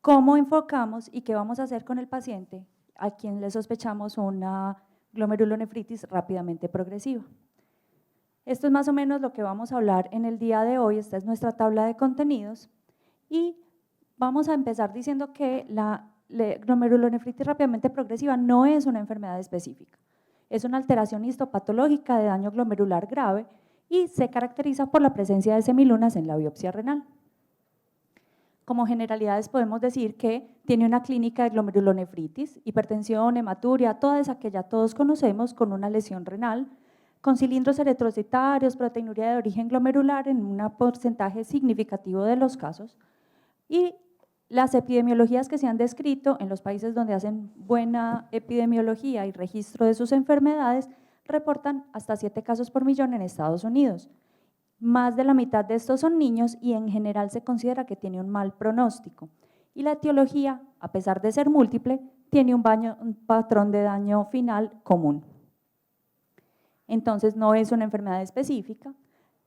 ¿Cómo enfocamos y qué vamos a hacer con el paciente a quien le sospechamos una glomerulonefritis rápidamente progresiva? Esto es más o menos lo que vamos a hablar en el día de hoy. Esta es nuestra tabla de contenidos y vamos a empezar diciendo que la glomerulonefritis rápidamente progresiva no es una enfermedad específica, es una alteración histopatológica de daño glomerular grave y se caracteriza por la presencia de semilunas en la biopsia renal. Como generalidades podemos decir que tiene una clínica de glomerulonefritis, hipertensión, hematuria, toda esa que ya todos conocemos, con una lesión renal, con cilindros eritrocitarios, proteinuria de origen glomerular en un porcentaje significativo de los casos, y las epidemiologías que se han descrito en los países donde hacen buena epidemiología y registro de sus enfermedades reportan hasta 7 casos por millón en Estados Unidos. Más de la mitad de estos son niños y en general se considera que tiene un mal pronóstico. Y la etiología, a pesar de ser múltiple, tiene un patrón de daño final común. Entonces no es una enfermedad específica,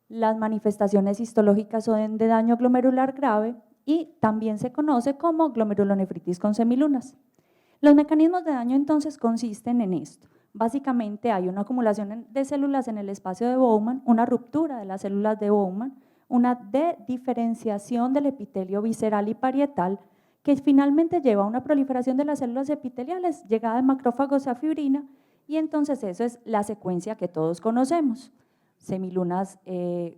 las manifestaciones histológicas son de daño glomerular grave y también se conoce como glomerulonefritis con semilunas. Los mecanismos de daño entonces consisten en esto. Básicamente hay una acumulación de células en el espacio de Bowman, una ruptura de las células de Bowman, una diferenciación del epitelio visceral y parietal que finalmente lleva a una proliferación de las células epiteliales, llegada de macrófagos a fibrina, y entonces eso es la secuencia que todos conocemos. Semilunas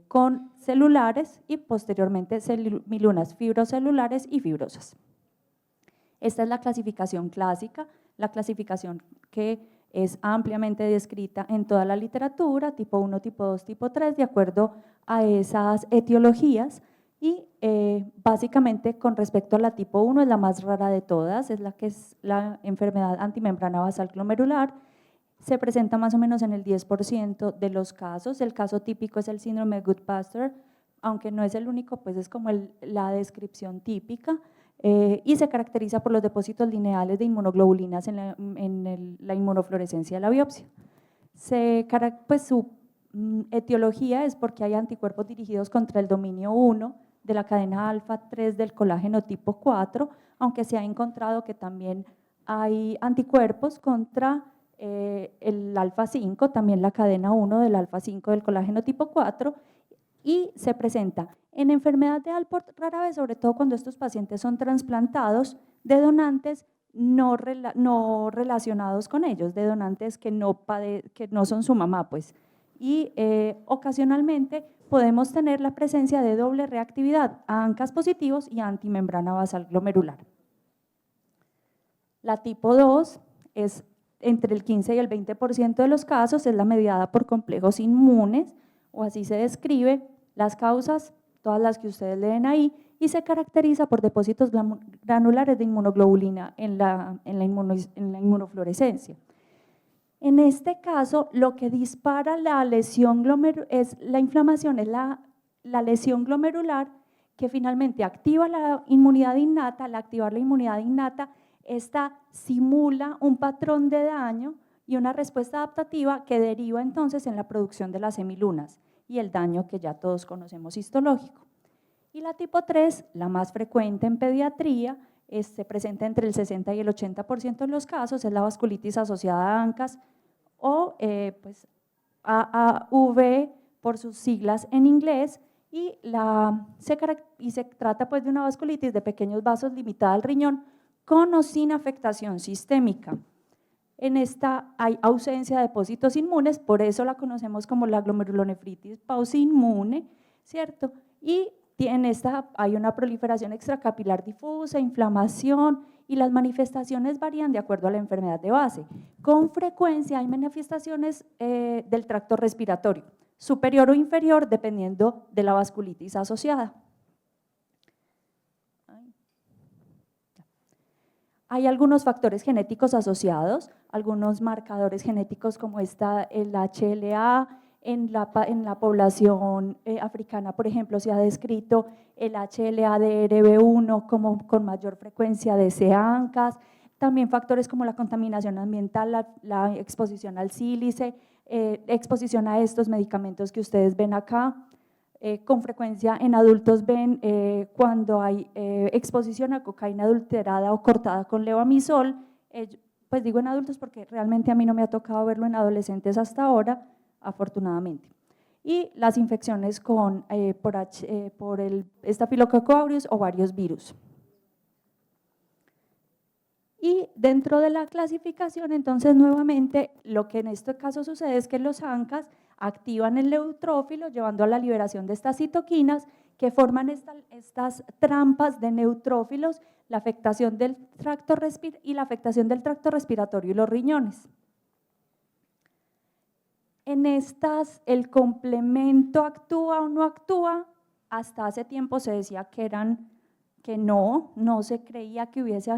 con celulares y posteriormente semilunas fibrocelulares y fibrosas. Esta es la clasificación clásica, la clasificación que es ampliamente descrita en toda la literatura, tipo 1, tipo 2, tipo 3, de acuerdo a esas etiologías y básicamente con respecto a la tipo 1 es la más rara de todas, es la que es la enfermedad antimembrana basal glomerular, se presenta más o menos en el 10% de los casos, el caso típico es el síndrome de Goodpaster, aunque no es el único, pues es como la descripción típica. Y se caracteriza por los depósitos lineales de inmunoglobulinas en la inmunofluorescencia de la biopsia. Pues su etiología es porque hay anticuerpos dirigidos contra el dominio 1 de la cadena alfa 3 del colágeno tipo 4, aunque se ha encontrado que también hay anticuerpos contra el alfa 5, también la cadena 1 del alfa 5 del colágeno tipo 4, y se presenta en enfermedad de Alport rara vez, sobre todo cuando estos pacientes son trasplantados de donantes no relacionados con ellos, de donantes que no son su mamá, pues. Y ocasionalmente podemos tener la presencia de doble reactividad a ANCAS positivos y a antimembrana basal glomerular. La tipo 2 es entre el 15 y el 20% de los casos, es la mediada por complejos inmunes, o así se describe, las causas, todas las que ustedes leen ahí, y se caracteriza por depósitos granulares de inmunoglobulina en la inmunofluorescencia. En este caso, lo que dispara la lesión es la inflamación, es la lesión glomerular que finalmente activa la inmunidad innata. Al activar la inmunidad innata, esta simula un patrón de daño y una respuesta adaptativa que deriva entonces en la producción de las semilunas y el daño que ya todos conocemos histológico. Y la tipo 3, la más frecuente en pediatría, se presenta entre el 60 y el 80% de los casos, es la vasculitis asociada a ANCAS o pues AAV por sus siglas en inglés, y se trata pues de una vasculitis de pequeños vasos limitada al riñón con o sin afectación sistémica. En esta hay ausencia de depósitos inmunes, por eso la conocemos como la glomerulonefritis pauciinmune, ¿cierto? Y en esta hay una proliferación extracapilar difusa, inflamación, y las manifestaciones varían de acuerdo a la enfermedad de base. Con frecuencia hay manifestaciones del tracto respiratorio, superior o inferior, dependiendo de la vasculitis asociada. Hay algunos factores genéticos asociados, algunos marcadores genéticos como el HLA, en la población africana, por ejemplo, se ha descrito el HLA-DRB1 como con mayor frecuencia de ANCAS, también factores como la contaminación ambiental, la exposición al sílice, exposición a estos medicamentos que ustedes ven acá, con frecuencia en adultos ven cuando hay exposición a cocaína adulterada o cortada con levamisol, pues digo en adultos porque realmente a mí no me ha tocado verlo en adolescentes hasta ahora, afortunadamente. Y las infecciones por el Staphylococcus aureus o varios virus. Y dentro de la clasificación, entonces, nuevamente, lo que en este caso sucede es que los ANCAs activan el neutrófilo, llevando a la liberación de estas citoquinas que forman estas trampas de neutrófilos, la afectación del tracto respiratorio y los riñones. En estas, ¿el complemento actúa o no actúa? Hasta hace tiempo se decía que no se creía que hubiese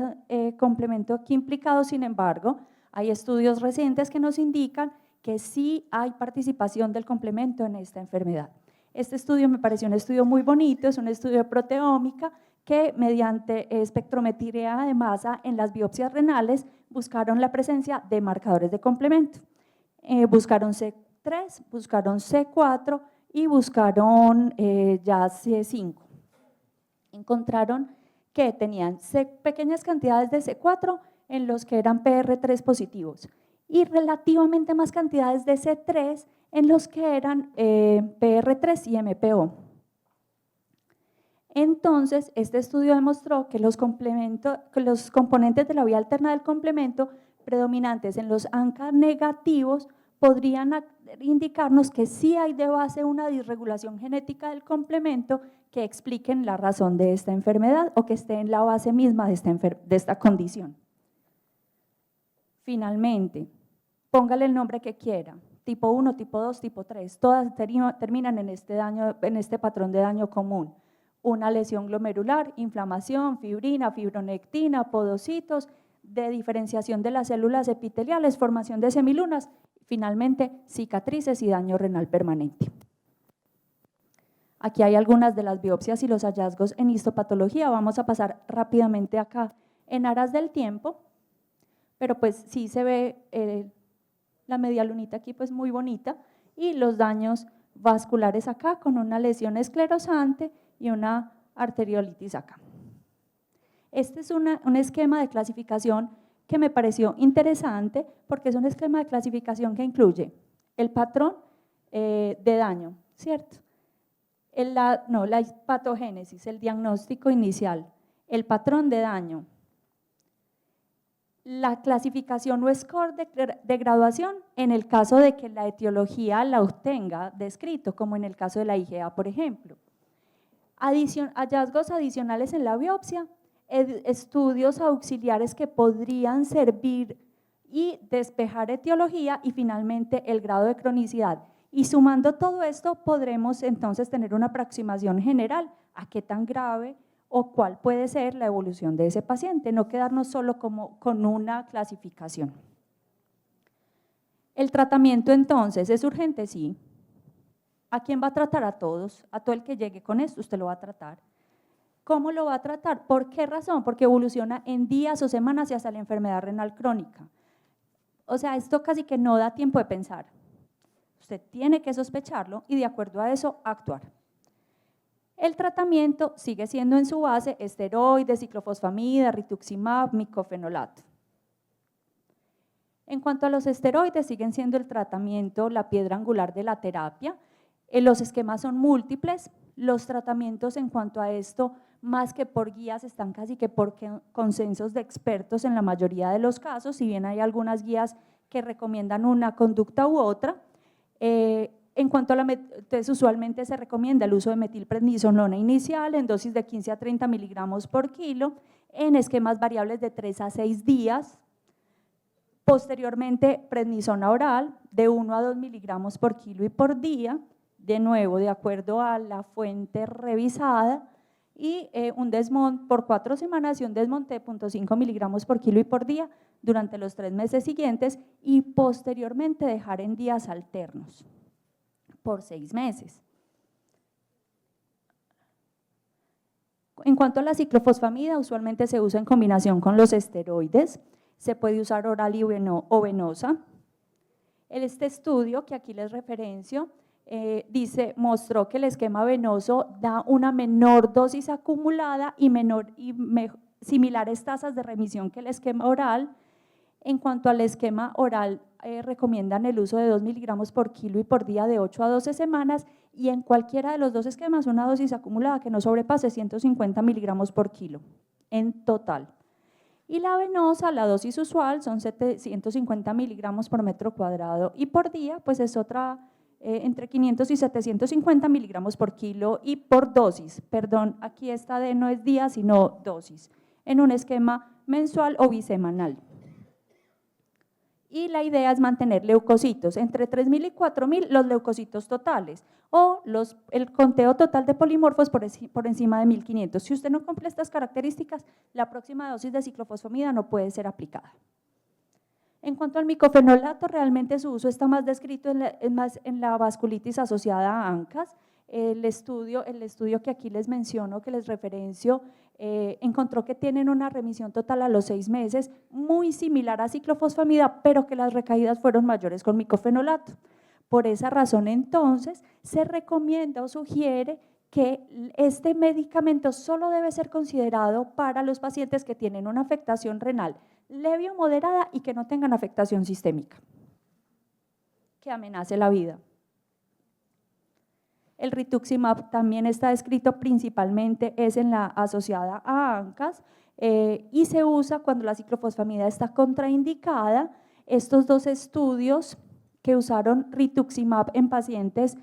complemento aquí implicado. Sin embargo, hay estudios recientes que nos indican que sí hay participación del complemento en esta enfermedad. Este estudio me pareció un estudio muy bonito, es un estudio de proteómica que mediante espectrometría de masa en las biopsias renales buscaron la presencia de marcadores de complemento. Buscaron C3, buscaron C4 y buscaron ya C5. Encontraron que tenían pequeñas cantidades de C4 en los que eran PR3 positivos y relativamente más cantidades de C3 en los que eran PR3 y MPO. Entonces, este estudio demostró que los componentes de la vía alterna del complemento predominantes en los ANCA negativos podrían indicarnos que sí hay de base una disregulación genética del complemento que expliquen la razón de esta enfermedad o que esté en la base misma de esta condición. Finalmente, póngale el nombre que quiera, tipo 1, tipo 2, tipo 3, todas terminan en este patrón de daño común. Una lesión glomerular, inflamación, fibrina, fibronectina, podocitos, de diferenciación de las células epiteliales, formación de semilunas, finalmente cicatrices y daño renal permanente. Aquí hay algunas de las biopsias y los hallazgos en histopatología, vamos a pasar rápidamente acá en aras del tiempo, pero pues sí se ve la media lunita aquí pues muy bonita y los daños vasculares acá con una lesión esclerosante y una arteriolitis acá. Este es un esquema de clasificación que me pareció interesante porque es un esquema de clasificación que incluye el patrón de daño, ¿cierto? La patogénesis, el diagnóstico inicial, el patrón de daño, la clasificación o score de graduación en el caso de que la etiología la obtenga descrito, como en el caso de la IgA, por ejemplo. Hallazgos adicionales en la biopsia, estudios auxiliares que podrían servir y despejar etiología y finalmente el grado de cronicidad. Y sumando todo esto podremos entonces tener una aproximación general a qué tan grave o cuál puede ser la evolución de ese paciente, no quedarnos solo con una clasificación. El tratamiento entonces es urgente, sí. ¿A quién va a tratar? A todos, a todo el que llegue con esto usted lo va a tratar. ¿Cómo lo va a tratar? ¿Por qué razón? Porque evoluciona en días o semanas y hasta la enfermedad renal crónica. O sea, esto casi que no da tiempo de pensar. Usted tiene que sospecharlo y de acuerdo a eso actuar. El tratamiento sigue siendo en su base esteroides, ciclofosfamida, rituximab, micofenolato. En cuanto a los esteroides, siguen siendo el tratamiento la piedra angular de la terapia. Los esquemas son múltiples, los tratamientos en cuanto a esto, más que por guías, están casi que por consensos de expertos en la mayoría de los casos, si bien hay algunas guías que recomiendan una conducta u otra. En cuanto a entonces usualmente se recomienda el uso de metilprednisolona inicial en dosis de 15 a 30 miligramos por kilo, en esquemas variables de 3 a 6 días. Posteriormente, prednisona oral de 1 a 2 miligramos por kilo y por día, de nuevo de acuerdo a la fuente revisada, y un desmonte por 4 semanas y un desmonte de 0.5 miligramos por kilo y por día durante los 3 meses siguientes y posteriormente dejar en días alternos por 6 meses. En cuanto a la ciclofosfamida, usualmente se usa en combinación con los esteroides, se puede usar oral o venosa. Este estudio que aquí les referencio, mostró que el esquema venoso da una menor dosis acumulada y similares tasas de remisión que el esquema oral. En cuanto al esquema oral, recomiendan el uso de 2 miligramos por kilo y por día de 8 a 12 semanas, y en cualquiera de los dos esquemas una dosis acumulada que no sobrepase 150 miligramos por kilo en total. Y la venosa, la dosis usual, son 750 miligramos por metro cuadrado y por día, pues es otra entre 500 y 750 miligramos por kilo y por dosis. Perdón, aquí esta D no es día, sino dosis, en un esquema mensual o bisemanal. Y la idea es mantener leucocitos, entre 3.000 y 4.000 los leucocitos totales, o el conteo total de polimorfos por encima de 1.500. Si usted no cumple estas características, la próxima dosis de ciclofosfamida no puede ser aplicada. En cuanto al micofenolato, realmente su uso está más descrito en la vasculitis asociada a ANCAS. El estudio que aquí les menciono, que les referencio, encontró que tienen una remisión total a los 6 meses, muy similar a ciclofosfamida, pero que las recaídas fueron mayores con micofenolato. Por esa razón, entonces, se recomienda o sugiere que este medicamento solo debe ser considerado para los pacientes que tienen una afectación renal leve o moderada y que no tengan afectación sistémica que amenace la vida. El rituximab también está descrito principalmente es en la asociada a ANCAS y se usa cuando la ciclofosfamida está contraindicada. Estos dos estudios que usaron rituximab en pacientes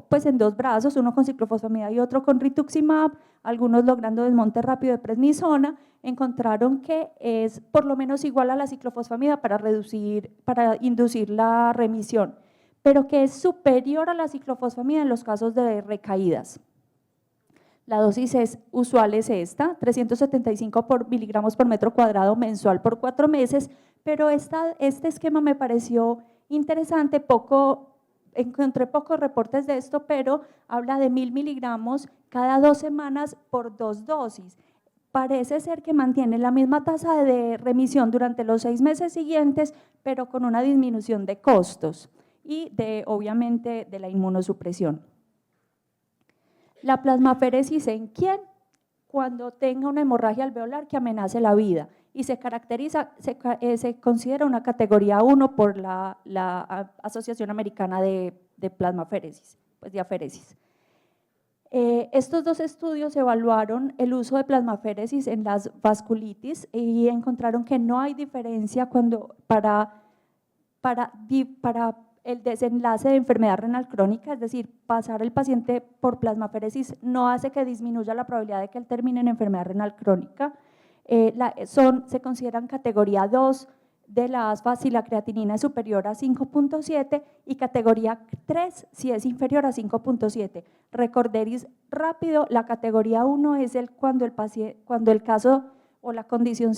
pues en 2 brazos, uno con ciclofosfamida y otro con rituximab, algunos logrando desmonte rápido de prednisona, encontraron que es por lo menos igual a la ciclofosfamida para inducir la remisión, pero que es superior a la ciclofosfamida en los casos de recaídas. La dosis usual es esta, 375 miligramos por metro cuadrado mensual por 4 meses, pero este esquema me pareció interesante, encontré pocos reportes de esto, pero habla de 1.000 miligramos cada 2 semanas por 2 dosis. Parece ser que mantiene la misma tasa de remisión durante los 6 meses siguientes, pero con una disminución de costos y obviamente de la inmunosupresión. La plasmaféresis, ¿en quién? Cuando tenga una hemorragia alveolar que amenace la vida y se considera una categoría 1 por la Asociación Americana de Plasmaféresis, pues de aféresis. Estos 2 estudios evaluaron el uso de plasmaféresis en las vasculitis y encontraron que no hay diferencia para el desenlace de enfermedad renal crónica, es decir, pasar el paciente por plasmaféresis no hace que disminuya la probabilidad de que él termine en enfermedad renal crónica. Se consideran categoría 2 de la ASFA si la creatinina es superior a 5.7 y categoría 3 si es inferior a 5.7. Recorderis rápido, la categoría 1 es cuando el caso o la condición,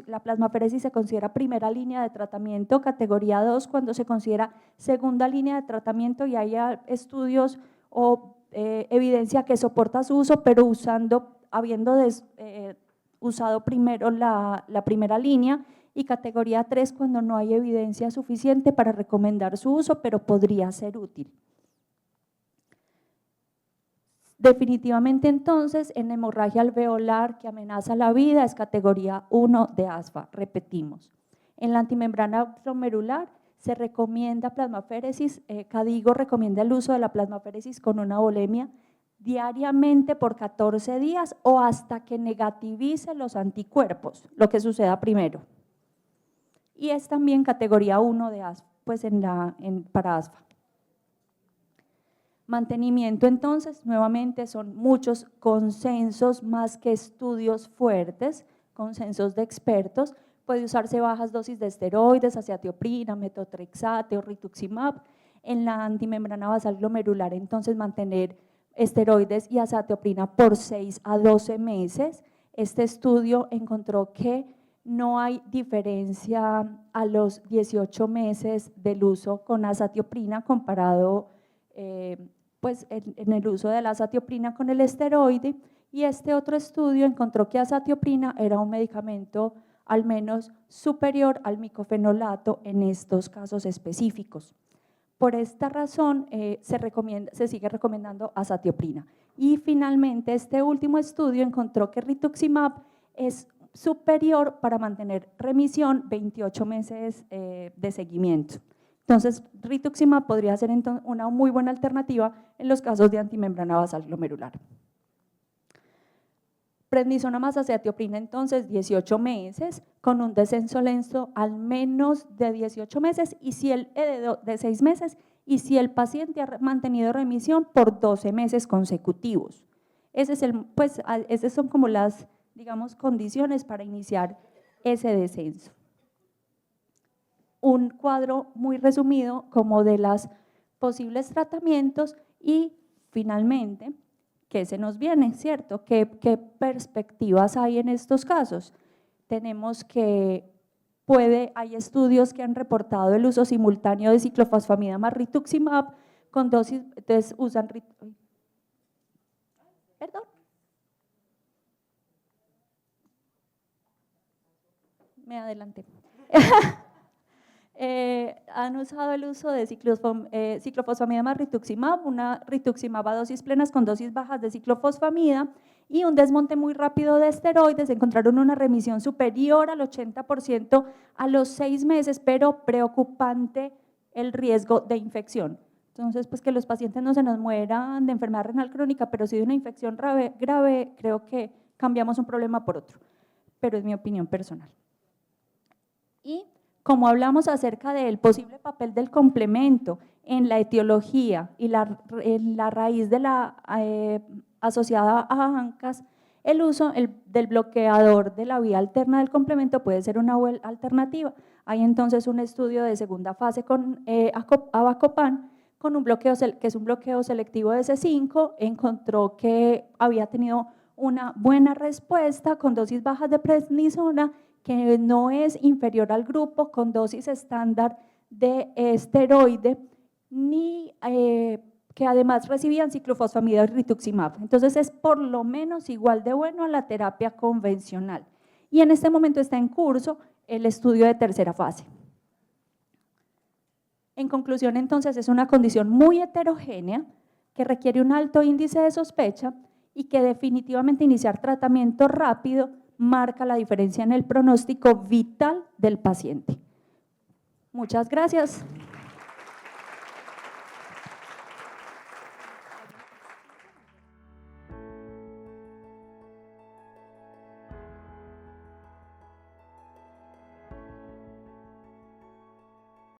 la plasmaféresis se considera primera línea de tratamiento, categoría 2 cuando se considera segunda línea de tratamiento y hay estudios o evidencia que soporta su uso, pero habiendo usado primero la primera línea, y categoría 3 cuando no hay evidencia suficiente para recomendar su uso, pero podría ser útil. Definitivamente entonces en hemorragia alveolar que amenaza la vida es categoría 1 de ASFA, repetimos. En la antimembrana glomerular se recomienda plasmaféresis, CADIGO recomienda el uso de la plasmaféresis con una volemia diariamente por 14 días o hasta que negativice los anticuerpos, lo que suceda primero. Y es también categoría 1 de ASFA, pues para ASFA. Mantenimiento entonces, nuevamente son muchos consensos más que estudios fuertes, consensos de expertos, puede usarse bajas dosis de esteroides, azathioprina, metotrexate o rituximab. En la antimembrana basal glomerular entonces mantener esteroides y azathioprina por 6 a 12 meses. Este estudio encontró que no hay diferencia a los 18 meses del uso con azathioprina comparado pues en el uso de la azathioprina con el esteroide, y este otro estudio encontró que azathioprina era un medicamento al menos superior al micofenolato en estos casos específicos. Por esta razón se sigue recomendando azatioprina. Y finalmente este último estudio encontró que rituximab es superior para mantener remisión 28 meses de seguimiento. Entonces, rituximab podría ser una muy buena alternativa en los casos de antimembrana basal glomerular. Prednisona más azatioprina, entonces 18 meses, con un descenso lento al menos de 18 meses y si de 6 meses y si el paciente ha mantenido remisión por 12 meses consecutivos. Esas son como las, digamos, condiciones para iniciar ese descenso. Un cuadro muy resumido como de los posibles tratamientos y finalmente, ¿qué se nos viene, cierto? ¿Qué perspectivas hay en estos casos? Tenemos que hay estudios que han reportado el uso simultáneo de ciclofosfamida más rituximab con dosis, entonces usan, perdón, me adelanté. Han usado el uso de ciclofosfamida más rituximab, una rituximab a dosis plenas con dosis bajas de ciclofosfamida y un desmonte muy rápido de esteroides. Encontraron una remisión superior al 80% a los 6 meses, pero preocupante el riesgo de infección. Entonces, pues que los pacientes no se nos mueran de enfermedad renal crónica, pero sí de una infección grave, creo que cambiamos un problema por otro, pero es mi opinión personal. Y como hablamos acerca del posible papel del complemento en la etiología y en la raíz de la asociada a ANCAS, el uso del bloqueador de la vía alterna del complemento puede ser una buena alternativa. Hay entonces un estudio de segunda fase con avacopan, con un bloqueo, que es un bloqueo selectivo de C5, encontró que había tenido una buena respuesta con dosis bajas de prednisona, que no es inferior al grupo con dosis estándar de esteroide, ni que además recibían ciclofosfamida y rituximab. Entonces es por lo menos igual de bueno a la terapia convencional. Y en este momento está en curso el estudio de tercera fase. En conclusión, entonces, es una condición muy heterogénea que requiere un alto índice de sospecha y que definitivamente iniciar tratamiento rápido marca la diferencia en el pronóstico vital del paciente. Muchas gracias.